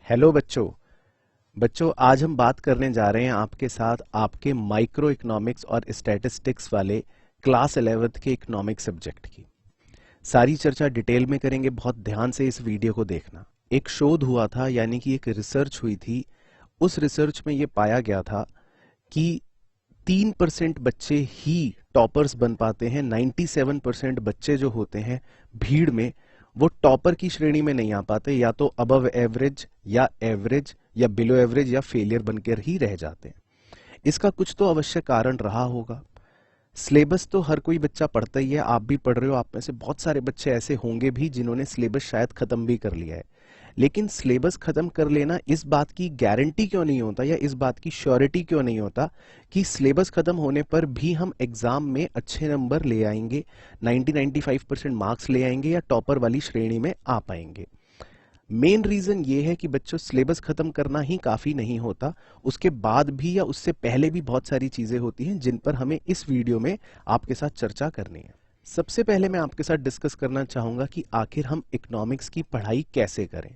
Hello बच्चों। आज हम बात करने जा रहे हैं आपके साथ आपके माइक्रो इकोनॉमिक्स और स्टैटिस्टिक्स वाले क्लास 11th के इकोनॉमिक्स सब्जेक्ट की। सारी चर्चा डिटेल में करेंगे, बहुत ध्यान से इस वीडियो को देखना। एक शोध हुआ था, यानी कि एक रिसर्च हुई थी। उस रिसर्च में ये पाया गया था कि 3% बच्चे ही टॉपर्स बन पाते हैं। 97% बच्चे जो होते हैं भीड़ में, वो टॉपर की श्रेणी में नहीं आ पाते, या तो अबव एवरेज या बिलो एवरेज या फेलियर बनकर ही रह जाते हैं। इसका कुछ तो अवश्य कारण रहा होगा। सिलेबस तो हर कोई बच्चा पढ़ता ही है, आप भी पढ़ रहे हो। आप में से बहुत सारे बच्चे ऐसे होंगे भी जिन्होंने सिलेबस शायद खत्म भी कर लिया है। लेकिन सिलेबस खत्म कर लेना इस बात की गारंटी क्यों नहीं होता, या इस बात की श्योरिटी क्यों नहीं होता कि सिलेबस खत्म होने पर भी हम एग्जाम में अच्छे नंबर ले आएंगे, 90-95% मार्क्स ले आएंगे, या टॉपर वाली श्रेणी में आ पाएंगे। मेन रीजन ये है कि बच्चों, सिलेबस खत्म करना ही काफी नहीं होता, उसके बाद भी या उससे पहले भी बहुत सारी चीजें होती हैं जिन पर हमें इस वीडियो में आपके साथ चर्चा करनी है। सबसे पहले मैं आपके साथ डिस्कस करना चाहूंगा कि आखिर हम इकोनॉमिक्स की पढ़ाई कैसे करें,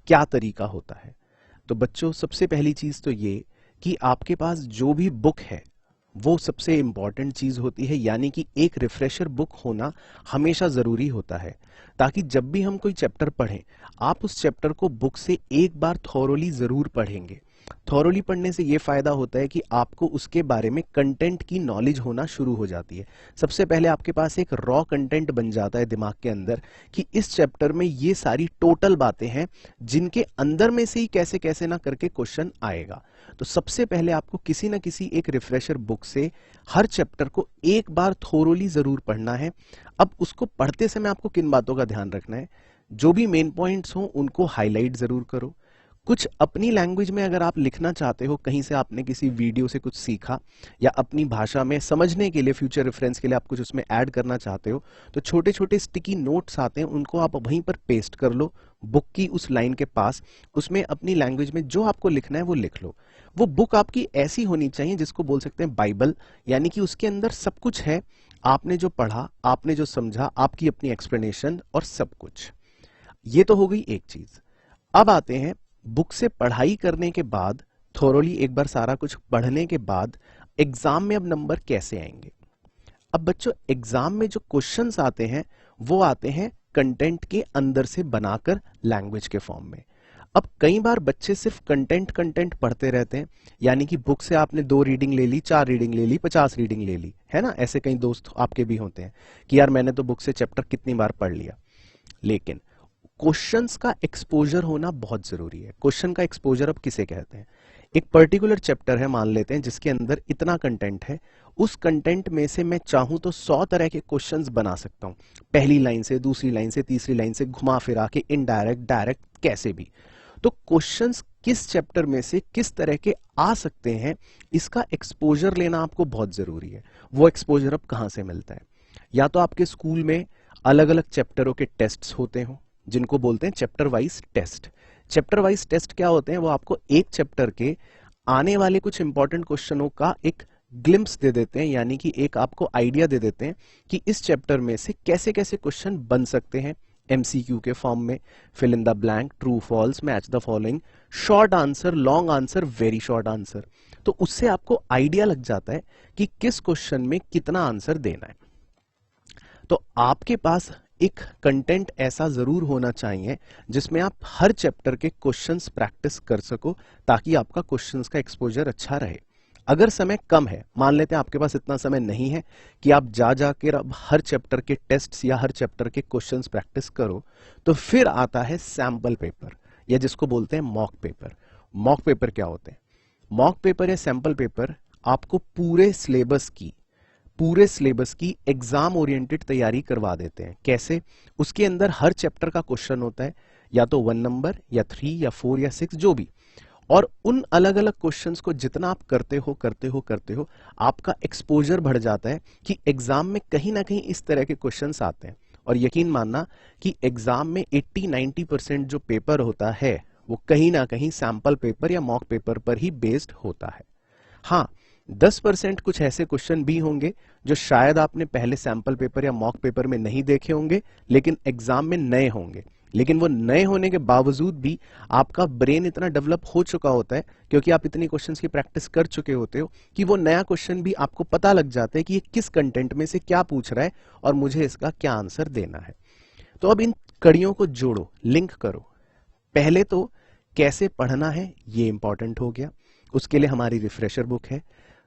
क्या तरीका होता है। तो बच्चों, सबसे पहली चीज तो ये कि आपके पास जो भी बुक है वो सबसे इंपॉर्टेंट चीज होती है, यानी कि एक रिफ्रेशर बुक होना हमेशा जरूरी होता है, ताकि जब भी हम कोई चैप्टर पढ़ें, आप उस चैप्टर को बुक से एक बार थॉरोली जरूर पढ़ेंगे। थॉरोली पढ़ने से ये फायदा होता है कि आपको उसके बारे में कंटेंट की नॉलेज होना शुरू हो जाती है। सबसे पहले आपके पास एक रॉ कंटेंट बन जाता है दिमाग के अंदर कि इस चैप्टर में ये सारी टोटल बातें हैं जिनके अंदर में से ही कैसे कैसे ना करके क्वेश्चन आएगा। तो सबसे पहले आपको किसी ना किसी एक रिफ्रेशर बुक से हर चैप्टर को एक बार थोरोली जरूर पढ़ना है। अब उसको पढ़ते समय आपको किन बातों का ध्यान रखना है? जो भी मेन पॉइंट्स हो उनको हाईलाइट जरूर करो। कुछ अपनी लैंग्वेज में अगर आप लिखना चाहते हो, कहीं से आपने किसी वीडियो से कुछ सीखा, या अपनी भाषा में समझने के लिए, फ्यूचर रेफरेंस के लिए आप कुछ उसमें ऐड करना चाहते हो, तो छोटे छोटे स्टिकी नोट्स आते हैं, उनको आप वहीं पर पेस्ट कर लो बुक की उस लाइन के पास। उसमें अपनी लैंग्वेज में जो आपको लिखना है वो लिख लो। वो बुक आपकी ऐसी होनी चाहिए जिसको बोल सकते हैं बाइबल, यानी कि उसके अंदर सब कुछ है। आपने जो पढ़ा, आपने जो समझा, आपकी अपनी एक्सप्लेनेशन और सब कुछ। ये तो हो गई एक चीज। अब आते हैं बुक से पढ़ाई करने के बाद, थोरोली एक बार सारा कुछ पढ़ने के बाद एग्जाम में अब नंबर कैसे आएंगे। अब बच्चों, एग्जाम में जो क्वेश्चंस आते हैं वो आते हैं कंटेंट के अंदर से बनाकर लैंग्वेज के फॉर्म में। अब कई बार बच्चे सिर्फ कंटेंट पढ़ते रहते हैं, यानी कि बुक से आपने 2 रीडिंग ले ली, 4 रीडिंग ले ली, 50 रीडिंग ले ली, है ना। ऐसे कई दोस्त आपके भी होते हैं कि यार मैंने तो बुक से चैप्टर कितनी बार पढ़ लिया। लेकिन क्वेश्चंस का एक्सपोजर होना बहुत जरूरी है। क्वेश्चन का एक्सपोजर अब किसे कहते हैं? एक पर्टिकुलर चैप्टर है, मान लेते हैं, जिसके अंदर इतना कंटेंट है। उस कंटेंट में से मैं चाहूं तो 100 तरह के क्वेश्चंस बना सकता हूं, पहली लाइन से, दूसरी लाइन से, तीसरी लाइन से, घुमा फिरा के, इनडायरेक्ट, डायरेक्ट, कैसे भी। तो क्वेश्चंस किस चैप्टर में से किस तरह के आ सकते हैं, इसका एक्सपोजर लेना आपको बहुत जरूरी है। वो एक्सपोजर अब कहां से मिलता है? या तो आपके स्कूल में अलग अलग चैप्टरों के टेस्ट्स होते हो, जिनको बोलते हैं chapter wise test. Chapter wise test क्या होते हैं? वो आपको एक चैप्टर के आने वाले कुछ इंपॉर्टेंट क्वेश्चनों का एक ग्लिम्स दे देते हैं, यानी कि एक आपको आइडिया दे देते हैं कि इस चैप्टर में से कैसे कैसे क्वेश्चन बन सकते हैं एमसीक्यू के फॉर्म में। Fill in the blank, true false, match the following, short answer, long answer, very short answer. तो उससे आपको आइडिया लग जाता है कि किस क्वेश्चन में कितना आंसर देना है। तो आपके पास एक कंटेंट ऐसा जरूर होना चाहिए जिसमें आप हर चैप्टर के क्वेश्चंस प्रैक्टिस कर सको, ताकि आपका क्वेश्चंस का एक्सपोजर अच्छा रहे। अगर समय कम है, मान लेते हैं आपके पास इतना समय नहीं है कि आप जा जाकर अब हर चैप्टर के टेस्ट्स या हर चैप्टर के क्वेश्चंस प्रैक्टिस करो, तो फिर आता है सैंपल पेपर, या जिसको बोलते हैं मॉक पेपर। मॉक पेपर क्या होते हैं? मॉक पेपर या सैंपल पेपर आपको पूरे सिलेबस की एग्जाम ओरिएंटेड तैयारी करवा देते हैं। कैसे? उसके अंदर हर चैप्टर का क्वेश्चन होता है, या तो 1 नंबर, या 3, या 4, या 6, जो भी। और उन अलग अलग क्वेश्चंस को जितना आप करते हो, आपका एक्सपोजर बढ़ जाता है कि एग्जाम में कहीं ना कहीं इस तरह के क्वेश्चंस आते हैं। और यकीन मानना कि एग्जाम में 80-90% जो पेपर होता है वो कहीं ना कहीं सैंपल पेपर या मॉक पेपर पर ही बेस्ड होता है। हाँ, 10% कुछ ऐसे क्वेश्चन भी होंगे जो शायद आपने पहले सैंपल पेपर या मॉक पेपर में नहीं देखे होंगे, लेकिन एग्जाम में नए होंगे। लेकिन वो नए होने के बावजूद भी आपका ब्रेन इतना डेवलप हो चुका होता है, क्योंकि आप इतनी क्वेश्चंस की प्रैक्टिस कर चुके होते हो, कि वो नया क्वेश्चन भी आपको पता लग जाता है कि ये किस कंटेंट में से क्या पूछ रहा है और मुझे इसका क्या आंसर देना है। तो अब इन कड़ियों को जोड़ो, लिंक करो। पहले तो कैसे पढ़ना है ये इंपॉर्टेंट हो गया, उसके लिए हमारी रिफ्रेशर बुक है।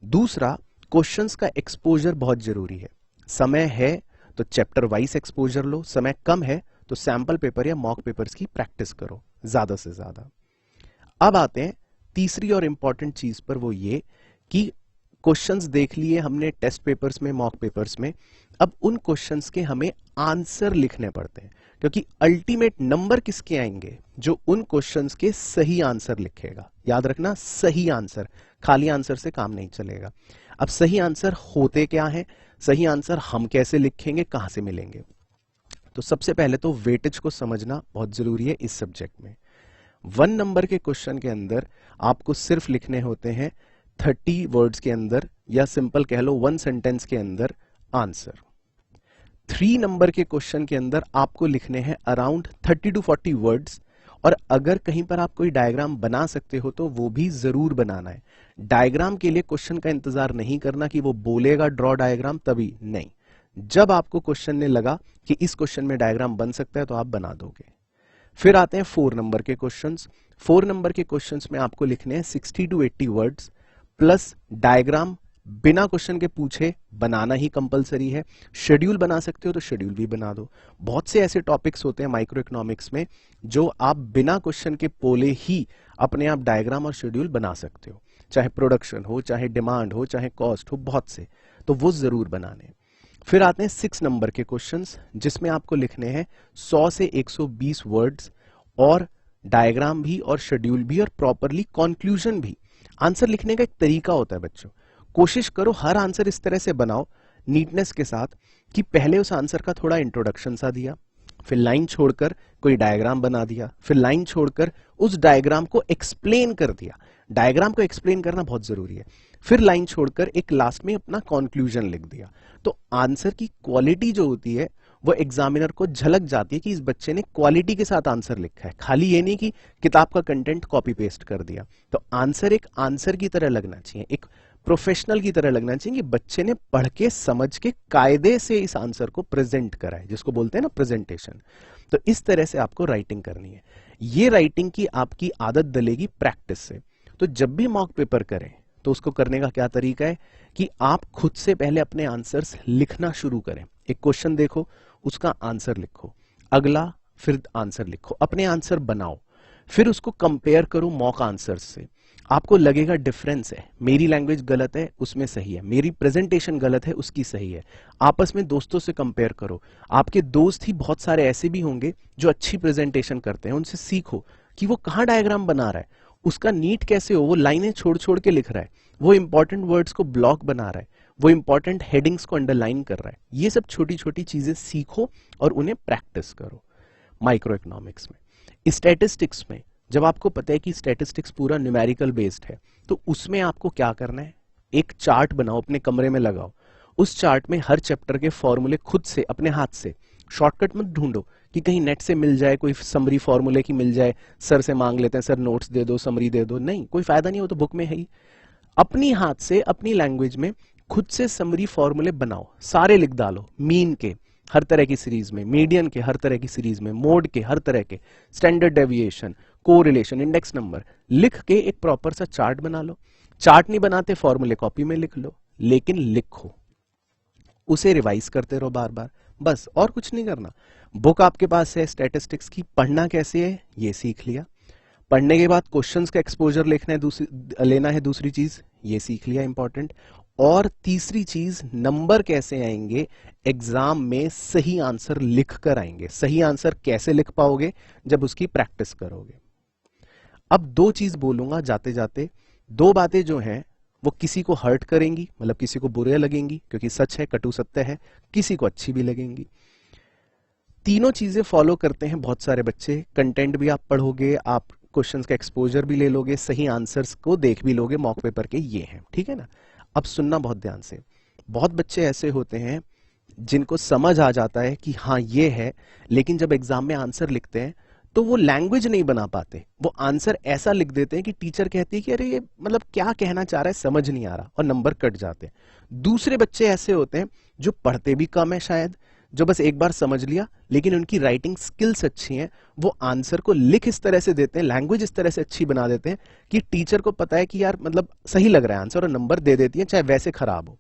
दूसरा, क्वेश्चंस का एक्सपोजर बहुत जरूरी है। समय है तो चैप्टर वाइज एक्सपोजर लो, समय कम है तो सैंपल पेपर या मॉक पेपर्स की प्रैक्टिस करो ज्यादा से ज्यादा। अब आते हैं तीसरी और इंपॉर्टेंट चीज पर, वो ये कि क्वेश्चंस देख लिए हमने टेस्ट पेपर्स में, मॉक पेपर्स में। अब उन क्वेश्चंस के हमें आंसर लिखने पड़ते हैं, क्योंकि अल्टीमेट नंबर किसके आएंगे? जो उन क्वेश्चंस के सही आंसर लिखेगा। याद रखना, सही आंसर, खाली आंसर से काम नहीं चलेगा। अब सही आंसर होते क्या है, सही आंसर हम कैसे लिखेंगे, कहां से मिलेंगे? तो सबसे पहले तो वेटेज को समझना बहुत जरूरी है इस सब्जेक्ट में। 1 नंबर के क्वेश्चन के अंदर आपको सिर्फ लिखने होते हैं 30 वर्ड्स के अंदर, या सिंपल कह लो 1 सेंटेंस के अंदर आंसर। 3 नंबर के क्वेश्चन के अंदर आपको लिखने हैं अराउंड 30 to 40 वर्ड्स, और अगर कहीं पर आप कोई डायग्राम बना सकते हो तो वो भी जरूर बनाना है। डायग्राम के लिए क्वेश्चन का इंतजार नहीं करना कि वो बोलेगा ड्रॉ डायग्राम, तभी नहीं। जब आपको क्वेश्चन ने लगा कि इस क्वेश्चन में डायग्राम बन सकता है तो आप बना दोगे। फिर आते हैं 4 नंबर के क्वेश्चंस। 4 नंबर के क्वेश्चंस में आपको लिखने हैं 60 to 80 वर्ड्स प्लस डायग्राम बिना क्वेश्चन के पूछे बनाना ही कंपलसरी है। शेड्यूल बना सकते हो तो शेड्यूल भी बना दो। बहुत से ऐसे टॉपिक्स होते हैं माइक्रो इकोनॉमिक्स में जो आप बिना क्वेश्चन के बोले ही अपने आप डायग्राम और शेड्यूल बना सकते हो, चाहे प्रोडक्शन हो, चाहे डिमांड हो, चाहे कॉस्ट हो, बहुत से, तो वो जरूर बनाने। फिर आते हैं 6 नंबर के क्वेश्चंस, जिसमें आपको लिखने हैं 100 से 120 वर्ड्स, और डायग्राम भी और शेड्यूल भी और प्रॉपरली कंक्लूजन भी। आंसर लिखने का एक तरीका होता है बच्चों, कोशिश करो हर आंसर इस तरह से बनाओ नीटनेस के साथ कि पहले उस आंसर का थोड़ा इंट्रोडक्शन सा दिया, फिर लाइन छोड़कर कोई डायग्राम बना दिया, फिर लाइन छोड़कर उस डायग्राम को एक्सप्लेन कर दिया। डायग्राम को एक्सप्लेन करना बहुत जरूरी है। फिर लाइन छोड़कर एक लास्ट में अपना कंक्लूजन लिख दिया। तो आंसर की क्वालिटी जो होती है वो एग्जामिनर को झलक जाती है कि इस बच्चे ने क्वालिटी के साथ आंसर लिखा है, खाली ये नहीं कि किताब का कंटेंट कॉपी पेस्ट कर दिया। तो आंसर एक आंसर की तरह लगना चाहिए, एक प्रोफेशनल की तरह लगना चाहिए कि बच्चे ने पढ़ के समझ के कायदे से इस आंसर को प्रेजेंट करा है, जिसको बोलते हैं ना प्रेजेंटेशन। तो इस तरह से आपको राइटिंग करनी है। ये राइटिंग की आपकी आदत डलेगी प्रैक्टिस से। तो जब भी मॉक पेपर करें तो उसको करने का क्या तरीका है कि आप खुद से पहले अपने आंसर्स लिखना शुरू करें। एक क्वेश्चन देखो, उसका आंसर लिखो, अगला फिर आंसर लिखो, अपने आंसर बनाओ, फिर उसको कंपेयर करो मॉक आंसर्स से। आपको लगेगा डिफरेंस है, मेरी लैंग्वेज गलत है उसमें सही है, मेरी प्रेजेंटेशन गलत है उसकी सही है। आपस में दोस्तों से कंपेयर करो। आपके दोस्त ही बहुत सारे ऐसे भी होंगे जो अच्छी प्रेजेंटेशन करते हैं, उनसे सीखो कि वो कहाँ डायग्राम बना रहा है, उसका नीट कैसे हो, वो लाइनें छोड़ छोड़ के लिख रहा है, वो इंपॉर्टेंट वर्ड्स को ब्लॉक बना रहा है, वो इंपॉर्टेंट हेडिंग्स को अंडरलाइन कर रहा है। ये सब छोटी छोटी चीजें सीखो और उन्हें प्रैक्टिस करो। माइक्रो इकोनॉमिक्स में, स्टैटिस्टिक्स में, जब आपको पता है कि स्टैटिस्टिक्स पूरा न्यूमेरिकल बेस्ड है, तो उसमें आपको क्या करना है, एक चार्ट बनाओ, अपने कमरे में लगाओ। उस चार्ट में हर चैप्टर के फॉर्मूले खुद से अपने हाथ से, शॉर्टकट मत ढूंढो कि कहीं नेट से मिल जाए, कोई समरी फॉर्मूले की मिल जाए, सर से मांग लेते हैं सर नोट्स दे दो, समरी दे दो, नहीं, कोई फायदा नहीं हो, तो बुक में है ही। अपनी हाथ से अपनी लैंग्वेज में खुद से समरी फॉर्मूले बनाओ, सारे लिख डालो, मीन के हर तरह की सीरीज में, मीडियन के हर तरह की सीरीज में, मोड के हर तरह के, standard deviation, correlation, index number, लिख के एक प्रॉपर सा चार्ट बना लो। चार्ट नहीं बनाते, फॉर्मूले कॉपी में लिख लो, लेकिन लिखो, उसे रिवाइज करते रहो बार बार, बस, और कुछ नहीं करना। बुक आपके पास है स्टैटिस्टिक्स की, पढ़ना कैसे है ये सीख लिया। पढ़ने के बाद क्वेश्चंस का एक्सपोजर लेना है, दूसरी चीज ये सीख लिया, इंपॉर्टेंट। और तीसरी चीज, नंबर कैसे आएंगे एग्जाम में, सही आंसर लिख कर आएंगे। सही आंसर कैसे लिख पाओगे, जब उसकी प्रैक्टिस करोगे। अब 2 चीज बोलूंगा जाते जाते, 2 बातें जो हैं वो किसी को हर्ट करेंगी, मतलब किसी को बुरे लगेंगी, क्योंकि सच है, कटु सत्य है, किसी को अच्छी भी लगेंगी। तीनों चीजें फॉलो करते हैं बहुत सारे बच्चे। कंटेंट भी आप पढ़ोगे, आप क्वेश्चंस का एक्सपोजर भी ले लोगे, सही आंसर्स को देख भी लोगे मॉक पेपर के, ये हैं, ठीक है ना। अब सुनना बहुत ध्यान से। बहुत बच्चे ऐसे होते हैं जिनको समझ आ जाता है कि हाँ ये है, लेकिन जब एग्जाम में आंसर लिखते हैं तो वो लैंग्वेज नहीं बना पाते, वो आंसर ऐसा लिख देते हैं कि टीचर कहती है कि अरे ये मतलब क्या कहना चाह रहा है, समझ नहीं आ रहा, और नंबर कट जाते हैं। दूसरे बच्चे ऐसे होते हैं जो पढ़ते भी कम है शायद, जो बस एक बार समझ लिया, लेकिन उनकी राइटिंग स्किल्स अच्छी हैं, वो आंसर को लिख इस तरह से देते हैं, लैंग्वेज इस तरह से अच्छी बना देते हैं कि टीचर को पता है कि यार मतलब सही लग रहा है आंसर, और नंबर दे देती है चाहे वैसे खराब हो।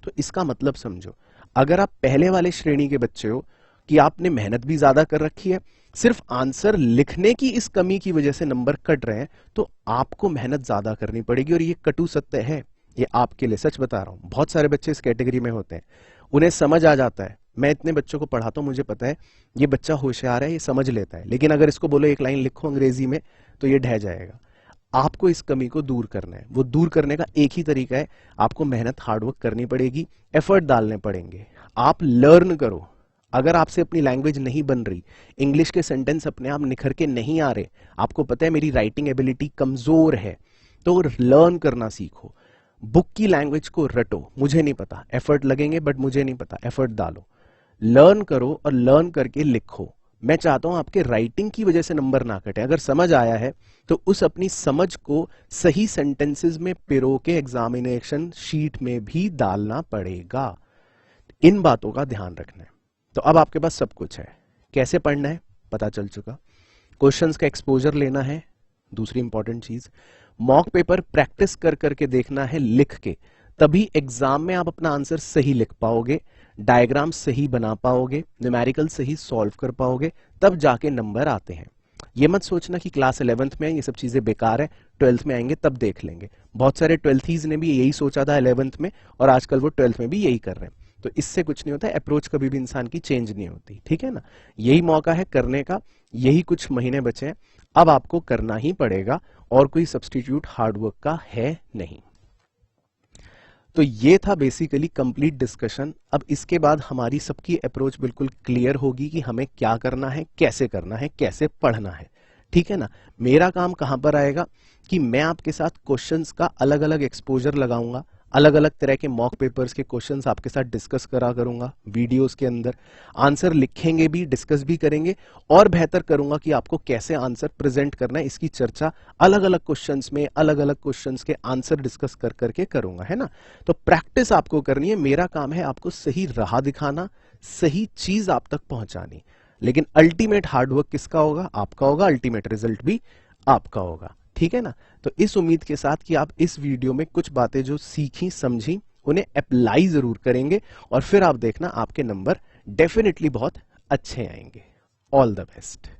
तो इसका मतलब समझो, अगर आप पहले वाले श्रेणी के बच्चे हो कि आपने मेहनत भी ज्यादा कर रखी है, सिर्फ आंसर लिखने की इस कमी की वजह से नंबर कट रहे हैं, तो आपको मेहनत ज्यादा करनी पड़ेगी। और ये कटु सत्य है, ये आपके लिए सच बता रहा हूं। बहुत सारे बच्चे इस कैटेगरी में होते हैं, उन्हें समझ आ जाता है, मैं इतने बच्चों को पढ़ाता हूं, मुझे पता है ये बच्चा होशियार है, ये समझ लेता है, लेकिन अगर इसको बोलो एक लाइन लिखो अंग्रेजी में तो ये ढह जाएगा। आपको इस कमी को दूर करना है। वो दूर करने का एक ही तरीका है, आपको मेहनत हार्डवर्क करनी पड़ेगी, एफर्ट डालने पड़ेंगे। आप लर्न करो। अगर आपसे अपनी लैंग्वेज नहीं बन रही, इंग्लिश के सेंटेंस अपने आप निखर के नहीं आ रहे, आपको पता है मेरी राइटिंग एबिलिटी कमजोर है, तो लर्न करना सीखो। बुक की लैंग्वेज को रटो, मुझे नहीं पता, एफर्ट लगेंगे बट मुझे नहीं पता, एफर्ट डालो, लर्न करो और लर्न करके लिखो। मैं चाहता हूं आपके राइटिंग की वजह से नंबर ना कटे। अगर समझ आया है तो उस अपनी समझ को सही सेंटेंसेस में पिरो के एग्जामिनेशन शीट में भी डालना पड़ेगा। इन बातों का ध्यान रखना है। तो अब आपके पास सब कुछ है, कैसे पढ़ना है पता चल चुका, क्वेश्चंस का एक्सपोजर लेना है, दूसरी इंपॉर्टेंट चीज मॉक पेपर प्रैक्टिस कर करके देखना है लिख के, तभी एग्जाम में आप अपना आंसर सही लिख पाओगे, डायग्राम सही बना पाओगे, न्यूमेरिकल सही सॉल्व कर पाओगे, तब जाके नंबर आते हैं। ये मत सोचना कि क्लास 11th में ये सब चीजें बेकार है, 12th में आएंगे तब देख लेंगे। बहुत सारे 12th ने भी यही सोचा था 11th में, और आजकल वो 12th में भी यही कर रहे हैं। तो इससे कुछ नहीं होता, अप्रोच कभी भी इंसान की चेंज नहीं होती, ठीक है ना। यही मौका है करने का, यही कुछ महीने बचे हैं, अब आपको करना ही पड़ेगा, और कोई सब्सटीट्यूट हार्डवर्क का है नहीं। तो ये था बेसिकली कंप्लीट डिस्कशन। अब इसके बाद हमारी सबकी अप्रोच बिल्कुल क्लियर होगी कि हमें क्या करना है, कैसे पढ़ना है, ठीक है ना। मेरा काम कहां पर आएगा कि मैं आपके साथ क्वेश्चंस का अलग अलग एक्सपोजर लगाऊंगा, अलग अलग तरह के मॉक पेपर्स के क्वेश्चंस आपके साथ डिस्कस करा करूंगा वीडियोस के अंदर, आंसर लिखेंगे भी, डिस्कस भी करेंगे, और बेहतर करूंगा कि आपको कैसे आंसर प्रेजेंट करना है इसकी चर्चा अलग अलग क्वेश्चंस में, अलग अलग क्वेश्चंस के आंसर डिस्कस कर करके करूंगा, है ना। तो प्रैक्टिस आपको करनी है, मेरा काम है आपको सही राह दिखाना, सही चीज आप तक पहुंचानी, लेकिन अल्टीमेट हार्डवर्क किसका होगा, आपका होगा, अल्टीमेट रिजल्ट भी आपका होगा, ठीक है ना। तो इस उम्मीद के साथ कि आप इस वीडियो में कुछ बातें जो सीखी समझी उन्हें अप्लाई जरूर करेंगे, और फिर आप देखना आपके नंबर डेफिनेटली बहुत अच्छे आएंगे। All the best.